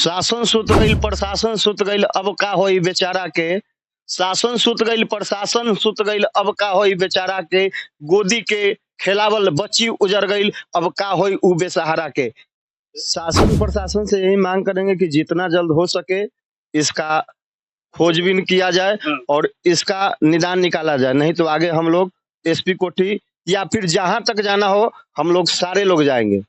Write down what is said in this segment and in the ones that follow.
शासन सुत गईल प्रशासन सुत गईल अब का होई बेचारा के। शासन सुत गईल प्रशासन सुत गईल अब का होई बेचारा के। गोदी के खेलावल बच्ची उजर गईल अब का होई ऊ बेसहारा के। शासन प्रशासन से यही मांग करेंगे कि जितना जल्द हो सके इसका खोजबीन किया जाए और इसका निदान निकाला जाए, नहीं तो आगे हम लोग एसपी कोठी या फिर जहां तक जाना हो हम लोग सारे लोग जाएंगे।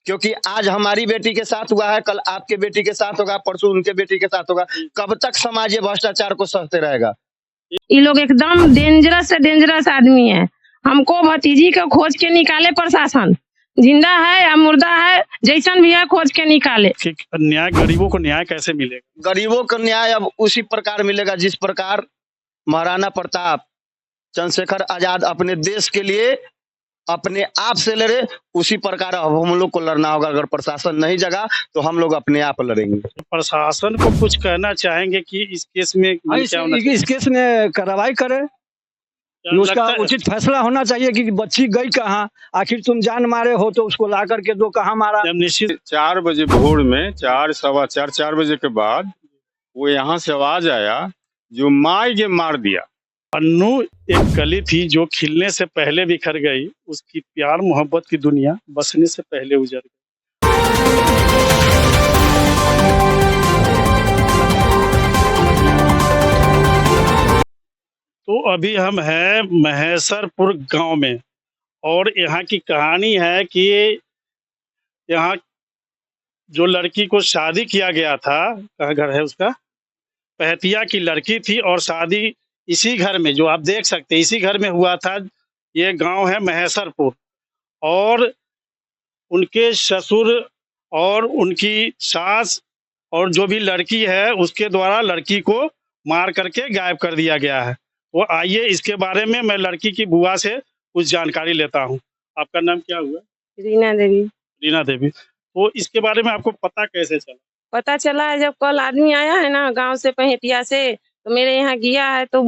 क्योंकि आज हमारी बेटी के साथ हुआ है, कल आपके बेटी के साथ होगा, परसों उनके बेटी के साथ होगा। कब तक समाज ये भ्रष्टाचार को सहते रहेगा। ये लोग एकदम डेंजरस से डेंजरस आदमी है। हमको भतीजी को खोज के निकाले प्रशासन, जिंदा है या मुर्दा है जैसन भी है खोज के निकाले। न्याय गरीबों को न्याय कैसे मिलेगा? गरीबों को न्याय अब उसी प्रकार मिलेगा जिस प्रकार महाराणा प्रताप चंद्रशेखर आजाद अपने देश के लिए अपने आप से लड़े, उसी प्रकार अब हम लोग को लड़ना होगा। अगर प्रशासन नहीं जगा तो हम लोग अपने आप लड़ेंगे। प्रशासन को कुछ कहना चाहेंगे कि इस केस में क्या होना चाहिए? इस केस में कार्रवाई करे, उसका उचित फैसला होना चाहिए कि बच्ची गई कहाँ, आखिर तुम जान मारे हो तो उसको ला करके दो, कहाँ मारा। निश्चित 4 बजे भोर में 4 सवा 4 4 बजे के बाद वो यहाँ से आवाज आया जो माई के मार दिया। अन्नू एक कली थी जो खिलने से पहले बिखर गई, उसकी प्यार मोहब्बत की दुनिया बसने से पहले उजड़ गई। तो अभी हम हैं महेशरपुर गांव में और यहाँ की कहानी है कि यहाँ जो लड़की को शादी किया गया था, कहाँ घर है उसका, पहतिया की लड़की थी और शादी इसी घर में, जो आप देख सकते हैं इसी घर में हुआ था। ये गांव है महेशरपुर और उनके ससुर और उनकी सास और जो भी लड़की है उसके द्वारा लड़की को मार करके गायब कर दिया गया है। तो आइए इसके बारे में मैं लड़की की बुआ से कुछ जानकारी लेता हूँ। आपका नाम क्या हुआ? रीना देवी। रीना देवी। तो इसके बारे में आपको पता कैसे चला? पता चला है जब कल आदमी आया है ना गांव से पहेटिया से, तो मेरे यहाँ गया है तो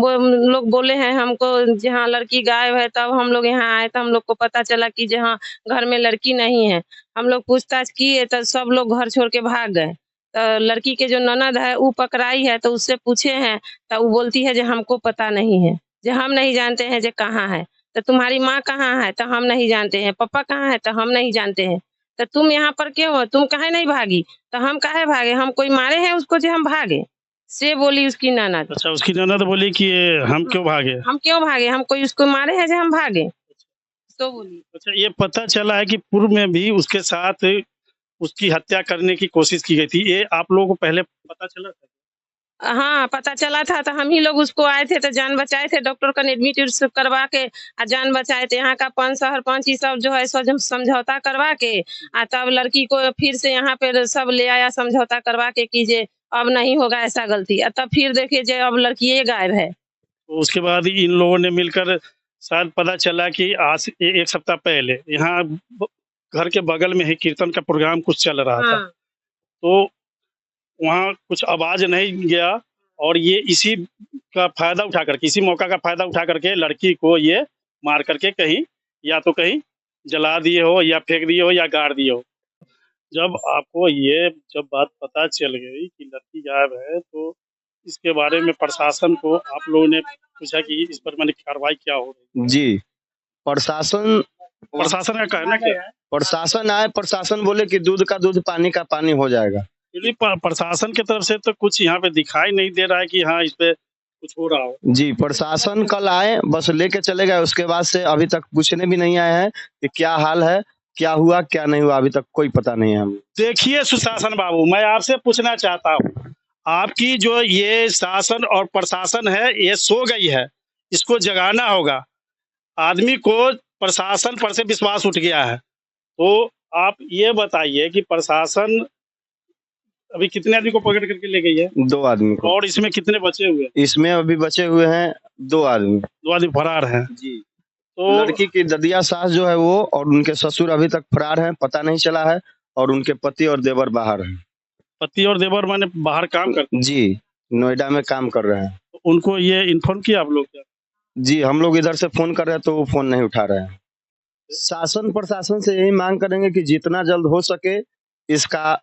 लोग बोले हैं हमको जहाँ लड़की गायब है, तब हम लोग यहाँ आए तो हम लोग को पता चला कि जहाँ घर में लड़की नहीं है। हम लोग पूछताछ किए तो सब लोग घर छोड़ के भाग गए। तो लड़की के जो ननद है वो पकड़ाई है, तो उससे पूछे हैं तो वो बोलती है जो हमको पता नहीं है, जो हम नहीं जानते हैं जो कहाँ है। तो तुम्हारी माँ कहाँ है? तो हम नहीं जानते हैं। पापा कहाँ है? तो हम नहीं जानते हैं। तो तुम यहाँ पर क्यों हो? तुम काहे नहीं भागी? तो हम काहे भागे? हम कोई मारे हैं उसको जो हम भागे? से बोली उसकी ननद। अच्छा, उसकी ननद बोली कि हम क्यों भागे? हम क्यों भागे? हम कोई उसको मारे हैं जो हम भागे? तो बोली। अच्छा, ये पता चला है कि पूर्व में भी उसके साथ उसकी हत्या करने की कोशिश की गई थी, ये आप लोगों को पहले पता चला था? हाँ पता चला था, तो हम ही लोग उसको आए थे तो जान बचाए थे, डॉक्टर का एडमिट करवा के जान बचाए थे। यहाँ का पंच सरपंच ही सब जो है समझौता करवा के तब लड़की को फिर से यहाँ पे सब ले आया समझौता करवा के कि जे अब नहीं होगा ऐसा गलती। तब फिर देखिए जे अब लड़की ये गायब है। तो उसके बाद इन लोगों ने मिलकर शायद पता चला कि आज 1 सप्ताह पहले यहाँ घर के बगल में ही कीर्तन का प्रोग्राम कुछ चल रहा था। तो वहाँ कुछ आवाज नहीं गया और ये इसी का फायदा उठा करके, इसी मौका का फायदा उठा करके लड़की को ये मार करके कहीं या तो कहीं जला दिए हो या फेंक दिए हो या गाड़ दिए हो। जब आपको ये जब बात पता चल गई कि लड़की गायब है, तो इसके बारे में प्रशासन को आप लोगों ने पूछा कि इस पर मैंने कार्रवाई क्या हो रही? जी, प्रशासन प्रशासन का कहना क्या है? प्रशासन आए, प्रशासन बोले कि दूध का दूध पानी का पानी हो जाएगा। प्रशासन की तरफ से तो कुछ यहाँ पे दिखाई नहीं दे रहा है कि हाँ इस पे कुछ हो रहा हो। जी, प्रशासन कल आए, बस लेके चले गए। उसके बाद से अभी तक पूछने भी नहीं आए हैं कि क्या हाल है, क्या हुआ क्या नहीं हुआ, अभी तक कोई पता नहीं है हमें। देखिए सुशासन बाबू, मैं आपसे पूछना चाहता हूँ, आपकी जो ये शासन और प्रशासन है ये सो गई है, इसको जगाना होगा। आदमी को प्रशासन पर से विश्वास उठ गया है। तो आप ये बताइए कि प्रशासन अभी कितने आदमी को पकड़ करके ले गई है? 2 आदमी को। और इसमें कितने बचे हुए? इसमें अभी बचे हुए हैं 2 आदमी। 2 आदमी फरार हैं। जी, तो लड़की की ददिया सास जो है वो और उनके ससुर अभी तक फरार हैं, पता नहीं चला है। और उनके पति और देवर बाहर हैं। पति और देवर माने बाहर काम करते? जी, नोएडा में काम कर रहे हैं। तो उनको ये इन्फॉर्म किया आप लोग क्या? जी, हम लोग इधर से फोन कर रहे हैं तो वो फोन नहीं उठा रहे हैं। शासन प्रशासन से यही मांग करेंगे कि जितना जल्द हो सके इसका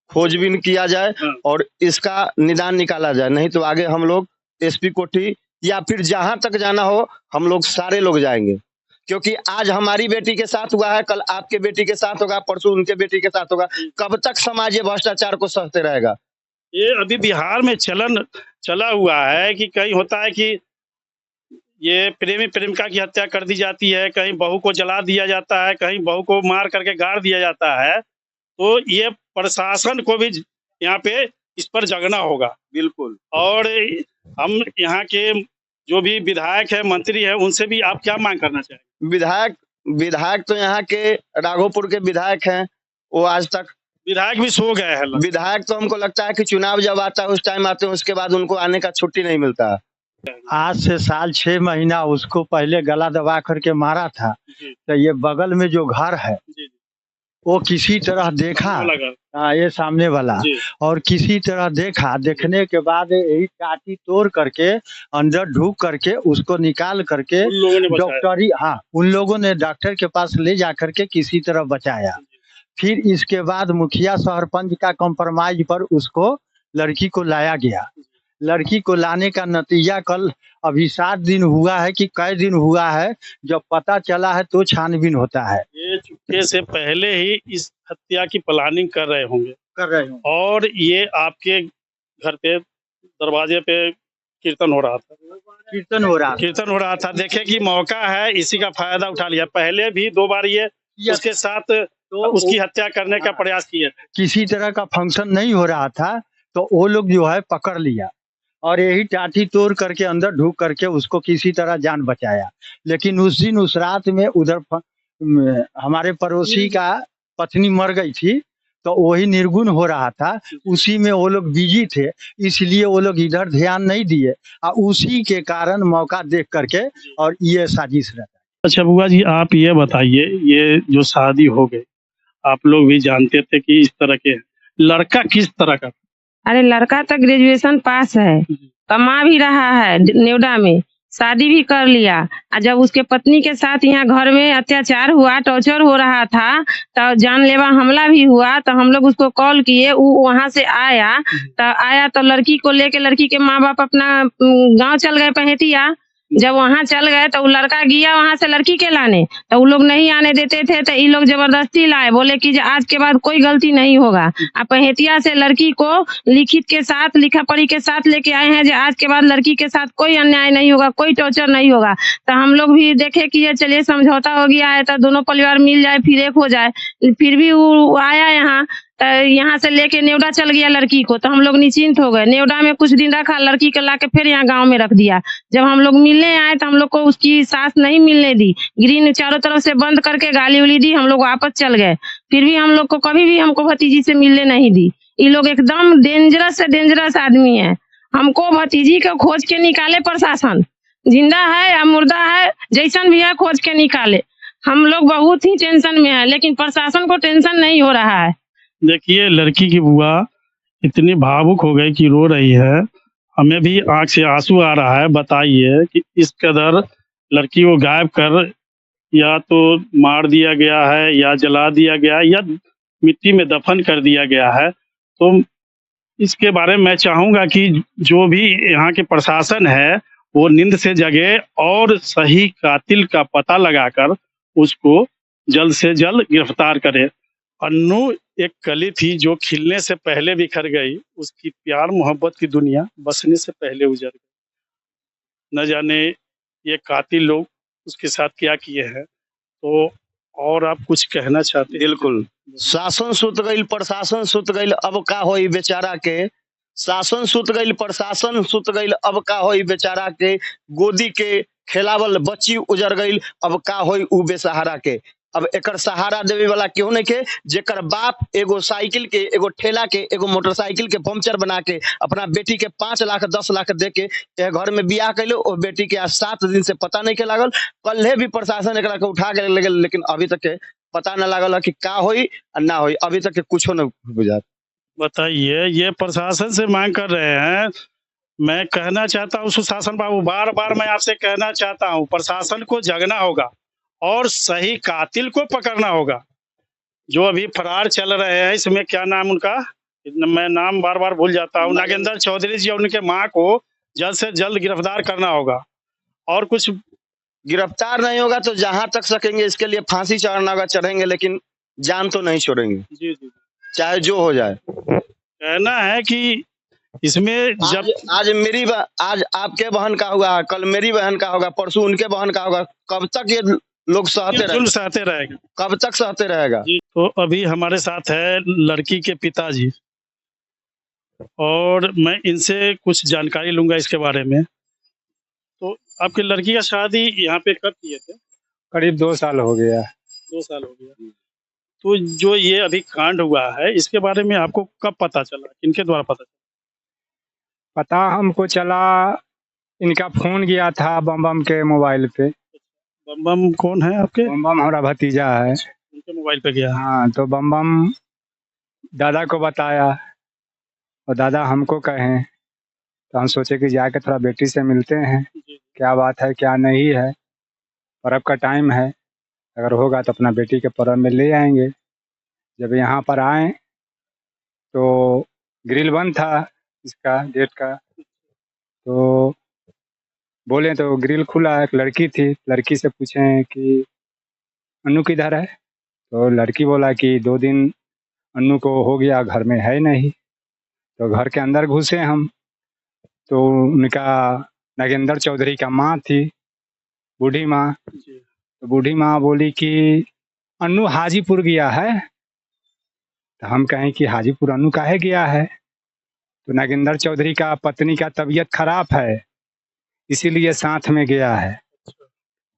खोजबीन किया जाए हाँ। और इसका निदान निकाला जाए, नहीं तो आगे हम लोग एसपी कोठी या फिर जहां तक जाना हो हम लोग सारे लोग जाएंगे, क्योंकि आज हमारी बेटी के साथ हुआ है, कल आपके बेटी के साथ होगा, परसों उनके बेटी के साथ होगा। कब तक समाज ये भ्रष्टाचार को सहते रहेगा? ये अभी बिहार में चलन चला हुआ है कि कहीं होता है कि ये प्रेमी प्रेमिका की हत्या कर दी जाती है, कहीं बहू को जला दिया जाता है, कहीं बहू को मार करके गाड़ दिया जाता है। तो ये प्रशासन को भी यहाँ पे इस पर जगना होगा। बिल्कुल। और हम यहाँ के जो भी विधायक है, मंत्री है, उनसे भी आप क्या मांग करना चाहेंगे? विधायक तो यहाँ के राघोपुर के विधायक हैं, वो आज तक विधायक भी सो गए हैं। विधायक तो हमको लगता है कि चुनाव जब आता है उस टाइम आते हैं, उसके बाद उनको आने का छुट्टी नहीं मिलता है। आज से साल 6 महीना उसको पहले गला दबा करके मारा था। जी। तो ये बगल में जो घर है जी। वो किसी तरह देखा, हाँ ये सामने वाला, जी। और किसी तरह देखा, देखने के बाद यही काटी तोड़ करके अंदर ढूक करके उसको निकाल करके उन लोगों ने बचाया। डॉक्टरी, हाँ उन लोगों ने डॉक्टर के पास ले जा करके किसी तरह बचाया। फिर इसके बाद मुखिया सरपंच का कॉम्प्रोमाइज पर उसको लड़की को लाया गया। लड़की को लाने का नतीजा कल अभी 7 दिन हुआ है कि कई दिन हुआ है, जब पता चला है तो छानबीन होता है। ये चुपके से पहले ही इस हत्या की प्लानिंग कर रहे होंगे और ये आपके घर पे दरवाजे पे कीर्तन हो रहा था। देखे कि मौका है, इसी का फायदा उठा लिया। पहले भी 2 बार ये उसके साथ तो उसकी हत्या करने का प्रयास किया। किसी तरह का फंक्शन नहीं हो रहा था तो वो लोग जो है पकड़ लिया और यही टाटी तोड़ करके अंदर ढूक करके उसको किसी तरह जान बचाया। लेकिन उस दिन उस रात में उधर हमारे पड़ोसी का पत्नी मर गई थी, तो वही निर्गुण हो रहा था, उसी में वो लोग बिजी थे, इसलिए वो लोग इधर ध्यान नहीं दिए और उसी के कारण मौका देख करके और ये साजिश रहता है। अच्छा बुआ जी, आप ये बताइए, ये जो शादी हो गई, आप लोग भी जानते थे कि इस तरह के, लड़का किस तरह का? अरे लड़का तो ग्रेजुएशन पास है, कमा भी रहा है नोएडा में, शादी भी कर लिया। और जब उसके पत्नी के साथ यहाँ घर में अत्याचार हुआ, टॉर्चर हो रहा था, तो जानलेवा हमला भी हुआ, तो हम लोग उसको कॉल किए, वो वहाँ से आया तो लड़की को लेके लड़की के माँ बाप अपना गांव चल गए पहेटिया। जब वहाँ चल गए तो वो लड़का गया वहाँ से लड़की के लाने, तो वो लोग नहीं आने देते थे, तो ये लोग जबरदस्ती लाए, बोले कि आज के बाद कोई गलती नहीं होगा। अब पहेटिया से लड़की को लिखित के साथ, लिखा पढ़ी के साथ लेके आए हैं, जो आज के बाद लड़की के साथ कोई अन्याय नहीं होगा, कोई टॉर्चर नहीं होगा। तो हम लोग भी देखे कि ये चलिए समझौता हो गया है, तो दोनों परिवार मिल जाए, फिर एक हो जाए। फिर भी वो आया यहाँ, तो यहाँ से लेके नोएडा चल गया लड़की को, तो हम लोग निश्चिंत हो गए। नोएडा में कुछ दिन रखा, लड़की को लाके फिर यहाँ गांव में रख दिया। जब हम लोग मिलने आए तो हम लोग को उसकी सास नहीं मिलने दी, ग्रीन चारों तरफ से बंद करके गाली उली दी, हम लोग वापस चल गए। फिर भी हम लोग को कभी भी हमको भतीजी से मिलने नहीं दी। ये लोग एकदम डेंजरस से डेंजरस आदमी है। हमको भतीजी को खोज के निकाले प्रशासन, जिंदा है या मुर्दा है, जैसन भी है खोज के निकाले। हम लोग बहुत ही टेंशन में है, लेकिन प्रशासन को टेंशन नहीं हो रहा है। देखिए, लड़की की बुआ इतनी भावुक हो गई कि रो रही है, हमें भी आंख से आंसू आ रहा है। बताइए कि इस कदर लड़की को गायब कर या तो मार दिया गया है या जला दिया गया या मिट्टी में दफन कर दिया गया है, तो इसके बारे में मैं चाहूँगा कि जो भी यहाँ के प्रशासन है वो नींद से जगे और सही कातिल का पता लगाकर उसको जल्द से जल्द गिरफ्तार करे। अन्नू एक कली थी जो खिलने से पहले बिखर गई, उसकी प्यार मोहब्बत की दुनिया बसने से पहले उजड़ गई। न जाने ये कातिल लोग उसके साथ क्या किए हैं। तो और आप कुछ कहना चाहते हैं? बिल्कुल, शासन सुत गईल, प्रशासन सुत गईल, अब का होई बेचारा के। शासन सुत गईल, प्रशासन सुत गईल, अब का होई बेचारा के। गोदी के खेलावल बच्ची उजर गईल, अब का होई उ बेसहारा के। अब एकर सहारा देवे वाला क्यों नहीं के, जेकर बाप एगो साइकिल के, एगो ठेला के, एगो मोटरसाइकिल के पंक्चर बना के अपना बेटी के 5 लाख 10 लाख दे के घर में बियाह कैले, और बेटी के आज 7 दिन से पता नहीं के लागल। कल भी प्रशासन एकरा के उठा के ले गेल, लेकिन अभी तक के पता न लागल कि का होई और ना होई, अभी तक के कुछ न बुझा। बताइए, ये प्रशासन से मांग कर रहे हैं। मैं कहना चाहता हूँ सुशासन बाबू, बार बार मैं आपसे कहना चाहता हूँ, प्रशासन को जगना होगा और सही कातिल को पकड़ना होगा। जो अभी फरार चल रहे हैं, इसमें क्या नाम उनका, मैं नाम बार बार भूल जाता हूँ, नागेंद्र चौधरी जी और उनके माँ को जल्द से जल्द गिरफ्तार करना होगा। और कुछ गिरफ्तार नहीं होगा तो जहां तक सकेंगे इसके लिए फांसी चढ़ना होगा, चढ़ेंगे, लेकिन जान तो नहीं छोड़ेंगे, जी जी चाहे जो हो जाए। कहना है कि इसमें जब आज आपके बहन का हुआ, कल मेरी बहन का होगा, परसों उनके बहन का होगा। कब तक ये लोग सहते जुल्म रहेंगे? सहते रहेगा। कब तक सहते रहेगा? जी, तो अभी हमारे साथ है लड़की के पिताजी और मैं इनसे कुछ जानकारी लूंगा इसके बारे में। तो आपकी लड़की का शादी यहाँ पे कब किए थे? करीब 2 साल हो गया। 2 साल हो गया। तो जो ये अभी कांड हुआ है इसके बारे में आपको कब पता चला, किनके द्वारा पता चला? पता हमको चला, इनका फोन गया था बम के मोबाइल पे। बम कौन है आपके? बम हमारा भतीजा है। उनके मोबाइल पे गया। हाँ, तो बम दादा को बताया और दादा हमको कहें, तो हम सोचे कि जाके थोड़ा बेटी से मिलते हैं, क्या बात है क्या नहीं है। पर्व का टाइम है, अगर होगा तो अपना बेटी के पर्व में ले आएंगे। जब यहाँ पर आए तो ग्रिल बंद था इसका गेट का, तो बोले तो ग्रिल खुला। एक लड़की थी, लड़की से पूछे कि अन्नू किधर है, तो लड़की बोला कि 2 दिन अन्नू को हो गया, घर में है नहीं। तो घर के अंदर घुसे हम, तो उनका नागेंद्र चौधरी का माँ थी, बूढ़ी माँ। तो बूढ़ी माँ बोली कि अन्नू हाजीपुर गया है। तो हम कहें कि हाजीपुर अन्नू काहे गया है, तो नागेंद्र चौधरी का पत्नी का तबीयत खराब है इसीलिए साथ में गया है।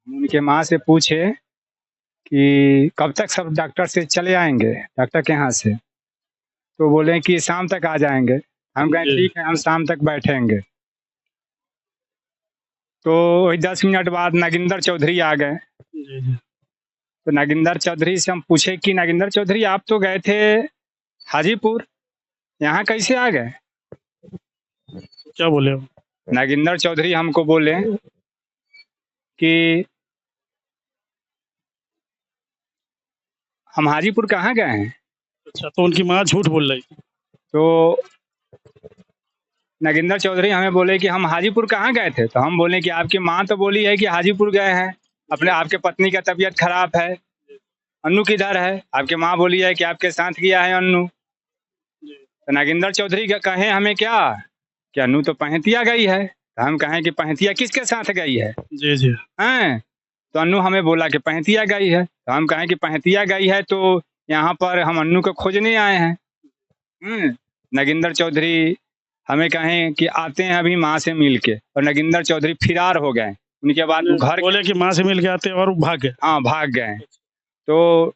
उनके माँ से पूछे कि कब तक सब डॉक्टर से चले आएंगे, डॉक्टर के यहाँ से, तो बोले कि शाम तक आ जाएंगे। हम कहें ठीक है, हम शाम तक बैठेंगे। तो वही 10 मिनट बाद नागेंद्र चौधरी आ गए। तो नागेंद्र चौधरी से हम पूछे कि नागेंद्र चौधरी आप तो गए थे हाजीपुर, यहाँ कैसे आ गए? क्या बोले? नागेंद्र चौधरी हमको बोले कि हम हाजीपुर कहाँ गए हैं। अच्छा, तो उनकी माँ झूठ बोल रही? तो नागेंद्र चौधरी हमें बोले कि हम हाजीपुर कहाँ गए थे, तो हम बोले कि आपकी माँ तो बोली है कि हाजीपुर गए हैं, अपने आपके पत्नी का तबीयत खराब है। अन्नू किधर है? आपके माँ बोली है कि आपके साथ गया है अन्नू। तो नागेंद्र चौधरी कहे हमें क्या कि अन्नू तो पहतिया गई है। तो हम कहें कि पहतिया किसके साथ गई है? जी जी हैं? तो अन्नू हमें बोला कि पहतिया गई है। तो हम कहें कि पहतिया गई है तो यहाँ पर हम अन्नू को खोजने आए हैं। नागेंद्र चौधरी हमें कहें कि आते हैं अभी माँ से मिल के, और नागेंद्र चौधरी फिरार हो गए। उनके बाद घर बोले कि माँ से मिल के आते और भाग गए। हाँ, भाग गए। तो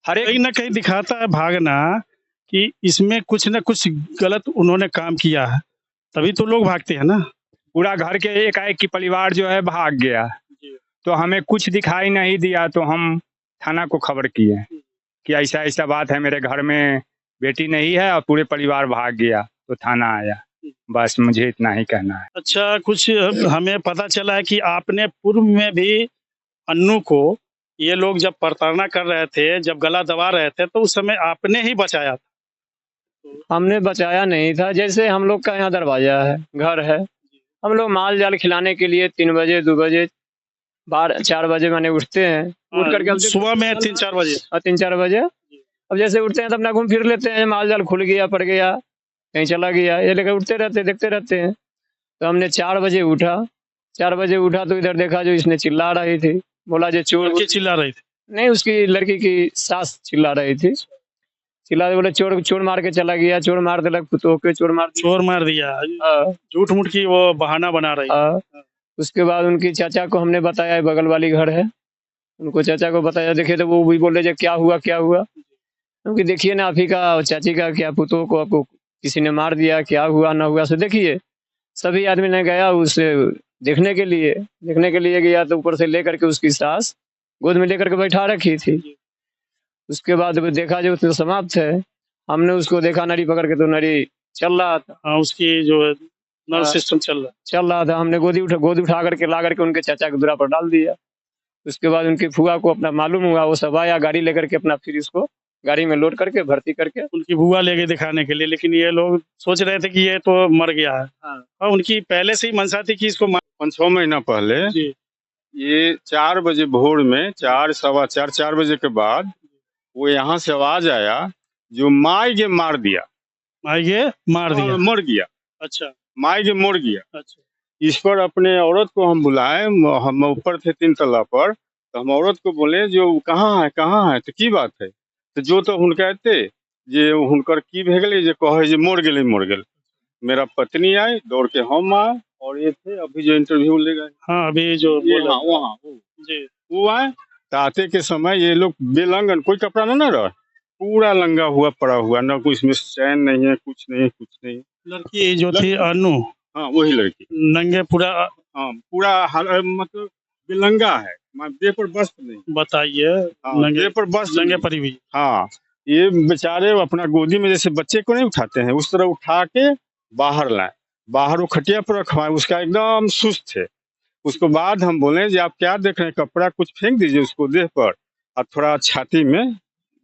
हर एक कहीं ना कहीं दिखाता है भागना कि इसमें कुछ न कुछ गलत उन्होंने काम किया है, तभी तो लोग भागते हैं ना। पूरा घर के एकाएक की परिवार जो है भाग गया। तो हमें कुछ दिखाई नहीं दिया, तो हम थाना को खबर किए कि ऐसा ऐसा बात है, मेरे घर में बेटी नहीं है और पूरे परिवार भाग गया। तो थाना आया। बस मुझे इतना ही कहना है। अच्छा, कुछ हमें पता चला है कि आपने पूर्व में भी अन्नू को ये लोग जब प्रताड़ना कर रहे थे, जब गला दबा रहे थे, तो उस समय आपने ही बचाया था। हमने बचाया नहीं था। जैसे हम लोग का यहाँ दरवाजा है, घर है, हम लोग माल जाल खिलाने के लिए 3 बजे 2 बजे 4 बजे मैंने उठते हैं। उठ करके सुबह में 3-4 बजे 3-4 बजे अब जैसे उठते हैं तो अपना घूम फिर लेते हैं, माल जाल खुल गया, पड़ गया, कहीं चला गया, ये लेकर उठते रहते, देखते रहते हैं। तो हमने 4 बजे उठा। 4 बजे उठा तो इधर देखा जो इसने चिल्ला रही थी। बोला जो चोर चिल्ला रही थी? नहीं, उसकी लड़की की सास चिल्ला रही थी। चिल्ला बोले चोर चोर मार के चला गया, चोर मार दिलक पुतोह के, चोर मार दिया। झूठ मूठ की वो बहाना बना रही। उसके बाद उनकी चाचा को हमने बताया, बगल वाली घर है, उनको चाचा को बताया। देखे तो वो भी बोले जो क्या हुआ क्या हुआ, क्योंकि देखिए ना आप ही का और चाची का क्या पुतोह को आपको किसी ने मार दिया, क्या हुआ ना हुआ। सो देखिए सभी आदमी ने गया उसे देखने के लिए गया, तो ऊपर से लेकर के उसकी सास गोद में लेकर के बैठा रखी थी। उसके बाद देखा जो तो समाप्त है। हमने उसको देखा नरी पकड़ के, तो नरी चल रहा था। हाँ, उसकी जो नर्व सिस्टम चल रहा था। हमने गोद उठा करके ला करके उनके चाचा के दुरा पर डाल दिया। उसके बाद उनकी फुआ को अपना मालूम हुआ, वो सब आया गाड़ी लेकर के अपना, फिर इसको गाड़ी में लोड करके भर्ती करके। उनकी बुआ ले गए दिखाने के लिए, लेकिन ये लोग सोच रहे थे कि ये तो मर गया है। और उनकी पहले से ही मंशा थी कि इसको 5-6 महीना पहले जी ये 4 बजे भोर में 4 सवा 4 बजे के बाद वो यहाँ से आवाज आया जो माई के मार दिया, ये मार दिया, मर गया। अच्छा माई के मर गया। अच्छा इस पर अपने औरत को हम बुलाए, हम ऊपर थे 3 तल्ला पर, तो हम औरत को बोले जो कहाँ है तो की बात है, तो जो तो हुन कहते जे हुनकर की भे गेलै जे कहे जे मर गेल। मेरा पत्नी आई दौड़ के हम आए और ये थे अभी जो इंटरव्यू ले गए। हाँ अभी जो वहाँ जी वो आए, तो आते के समय ये लोग बेलंगन, कोई कपड़ा ना रहा, पूरा लंगा हुआ पड़ा हुआ, ना कुछ में चैन नहीं है, कुछ नहीं। लड़की जो थी अनु, हाँ वही लड़की नंगे पूरा, हाँ पूरा मतलब बेलंगा है, देह पर वस्त्र नहीं। बताइए नंगे देह पर वस्त्र नंगे नहीं। परी हुई। हाँ ये बेचारे अपना गोदी में जैसे बच्चे को नहीं उठाते हैं उस तरह उठा के बाहर लाए, बाहर वो खटिया पर रखवाए, उसका एकदम सुस्त है। उसको बाद हम बोले जी आप क्या देख रहे हैं, कपड़ा कुछ फेंक दीजिए उसको देह पर और थोड़ा छाती में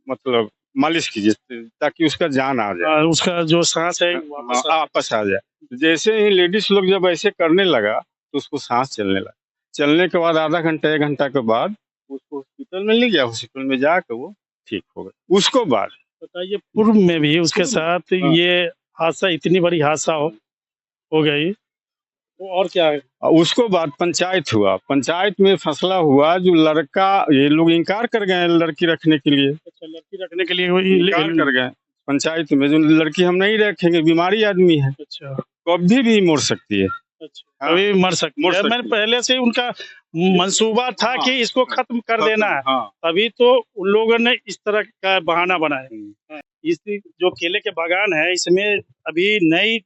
मतलब मालिश कीजिए ताकि उसका जान आ जाए, उसका जो सांस है वापस आ जाए। जैसे ही लेडीज लोग जब ऐसे करने लगा तो उसको सांस चलने लगा। चलने के बाद आधा घंटा 1 घंटा के बाद उसको हॉस्पिटल में ले गया, हॉस्पिटल में जाकर वो ठीक हो गया। उसको बाद बताइए पूर्व में भी उसके साथ ये हादसा, इतनी बड़ी हादसा हो गई तो और क्या है? उसको बाद पंचायत हुआ, पंचायत में फैसला हुआ जो लड़का, ये लोग इनकार कर गए लड़की रखने के लिए। अच्छा लड़की रखने के लिए इनकार कर गए पंचायत में, जो लड़की हम नहीं रखेंगे, बीमारी आदमी है, अच्छा कभी भी मर सकती है। अच्छा अभी मर सकती है। मैंने पहले से उनका मंसूबा था कि इसको खत्म कर देना है, अभी तो उन लोगों ने इस तरह का बहाना बनाया। इस जो केले के बागान है इसमें अभी नई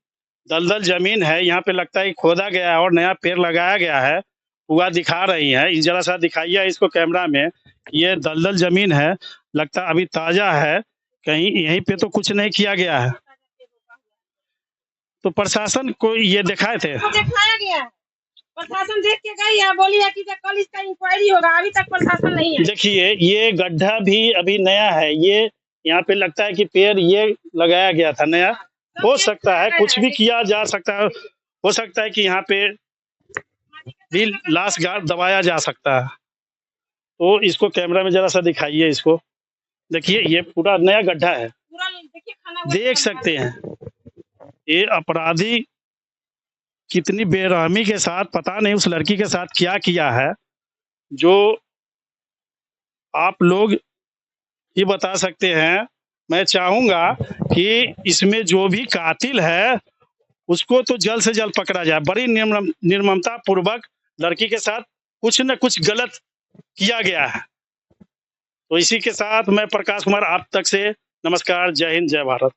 दलदल जमीन है, यहाँ पे लगता है खोदा गया है और नया पेड़ लगाया गया है, हुआ दिखा रही है। जरा सा दिखाइए इसको कैमरा में, ये दलदल जमीन है, लगता अभी ताजा है, कहीं यहीं पे तो कुछ नहीं किया गया है। तो प्रशासन को ये दिखाए थे, दिखाया गया है, प्रशासन देख के गई है, बोली है कि कल इसका इंक्वायरी होगा, अभी तक प्रशासन नहीं है। देखिए ये गड्ढा भी अभी नया है, ये यहाँ पे लगता है कि पेड़ ये लगाया गया था नया, हो सकता है कुछ भी किया जा सकता है, हो सकता है कि यहाँ पे भी लाश दबाया जा सकता है। तो इसको कैमरा में जरा सा दिखाइए इसको, देखिए ये पूरा नया गड्ढा है, देख सकते हैं। ये अपराधी कितनी बेरहमी के साथ, पता नहीं उस लड़की के साथ क्या किया है, जो आप लोग ये बता सकते हैं। मैं चाहूंगा कि इसमें जो भी कातिल है उसको तो जल्द से जल्द पकड़ा जाए। बड़ी निर्ममता पूर्वक लड़की के साथ कुछ न कुछ गलत किया गया है। तो इसी के साथ मैं प्रकाश कुमार आप तक से नमस्कार, जय हिंद, जय भारत।